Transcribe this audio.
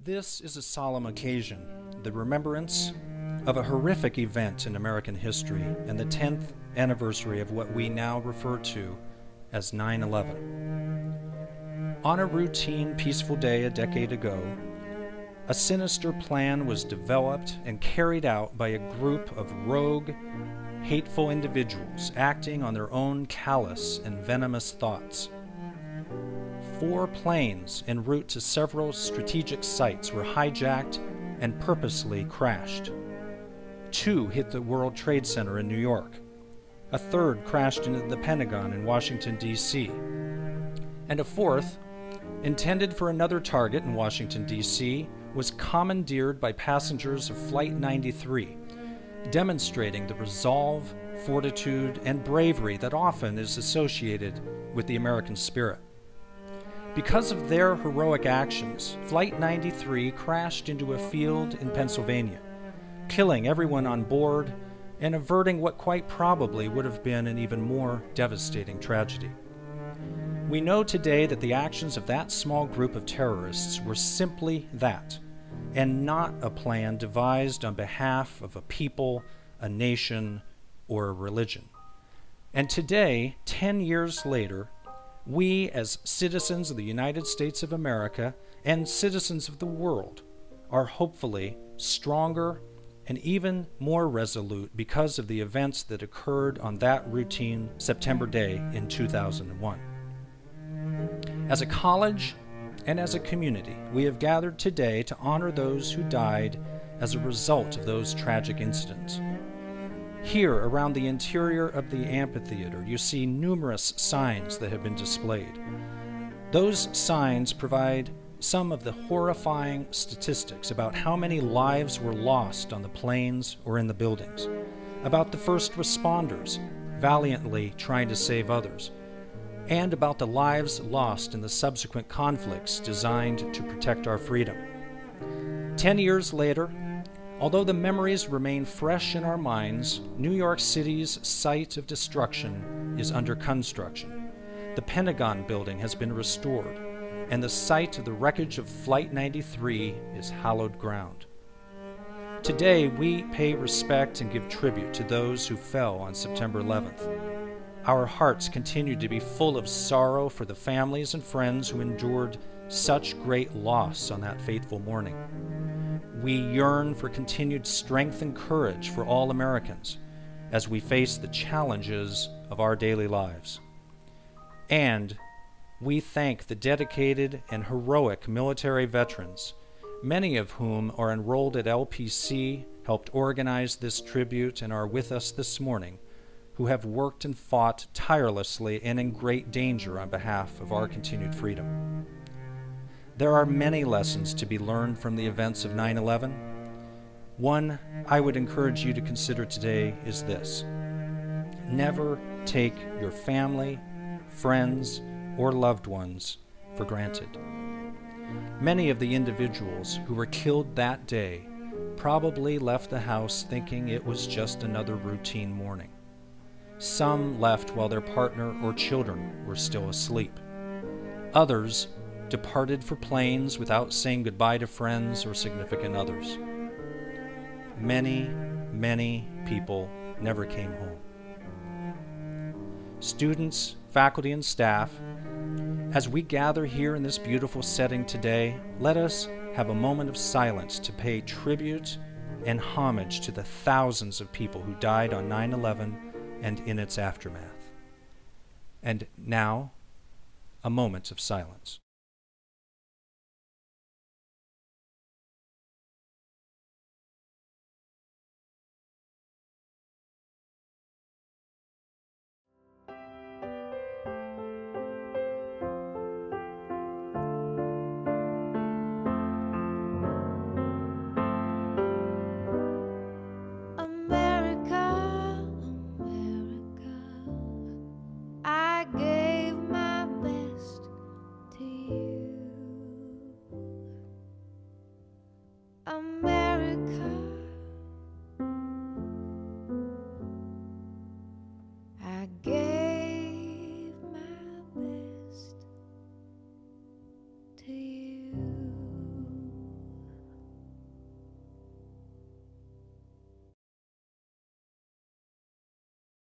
This is a solemn occasion, the remembrance of a horrific event in American history and the 10th anniversary of what we now refer to as 9/11. On a routine, peaceful day a decade ago, a sinister plan was developed and carried out by a group of rogue, hateful individuals acting on their own callous and venomous thoughts. 4 planes en route to several strategic sites were hijacked and purposely crashed. 2 hit the World Trade Center in New York. A 3rd crashed into the Pentagon in Washington, D.C. And a 4th, intended for another target in Washington, D.C., was commandeered by passengers of Flight 93, demonstrating the resolve, fortitude, and bravery that often is associated with the American spirit. Because of their heroic actions, Flight 93 crashed into a field in Pennsylvania, killing everyone on board and averting what quite probably would have been an even more devastating tragedy. We know today that the actions of that small group of terrorists were simply that, and not a plan devised on behalf of a people, a nation, or a religion. And today, 10 years later, we as citizens of the United States of America and citizens of the world are hopefully stronger and even more resolute because of the events that occurred on that routine September day in 2001. As a college and as a community, we have gathered today to honor those who died as a result of those tragic incidents. Here, around the interior of the amphitheater, you see numerous signs that have been displayed. Those signs provide some of the horrifying statistics about how many lives were lost on the planes or in the buildings, about the first responders valiantly trying to save others, and about the lives lost in the subsequent conflicts designed to protect our freedom. 10 years later, although the memories remain fresh in our minds, New York City's site of destruction is under construction. The Pentagon building has been restored, and the site of the wreckage of Flight 93 is hallowed ground. Today, we pay respect and give tribute to those who fell on September 11th. Our hearts continue to be full of sorrow for the families and friends who endured such great loss on that fateful morning. We yearn for continued strength and courage for all Americans as we face the challenges of our daily lives. And we thank the dedicated and heroic military veterans, many of whom are enrolled at LPC, helped organize this tribute, and are with us this morning, who have worked and fought tirelessly and in great danger on behalf of our continued freedom. There are many lessons to be learned from the events of 9/11. One I would encourage you to consider today is this: never take your family, friends, or loved ones for granted. Many of the individuals who were killed that day probably left the house thinking it was just another routine morning. Some left while their partner or children were still asleep. Others departed for planes without saying goodbye to friends or significant others. Many, many people never came home. Students, faculty, and staff, as we gather here in this beautiful setting today, let us have a moment of silence to pay tribute and homage to the thousands of people who died on 9/11 and in its aftermath. And now, a moment of silence. America, America, I gave my best to you. America.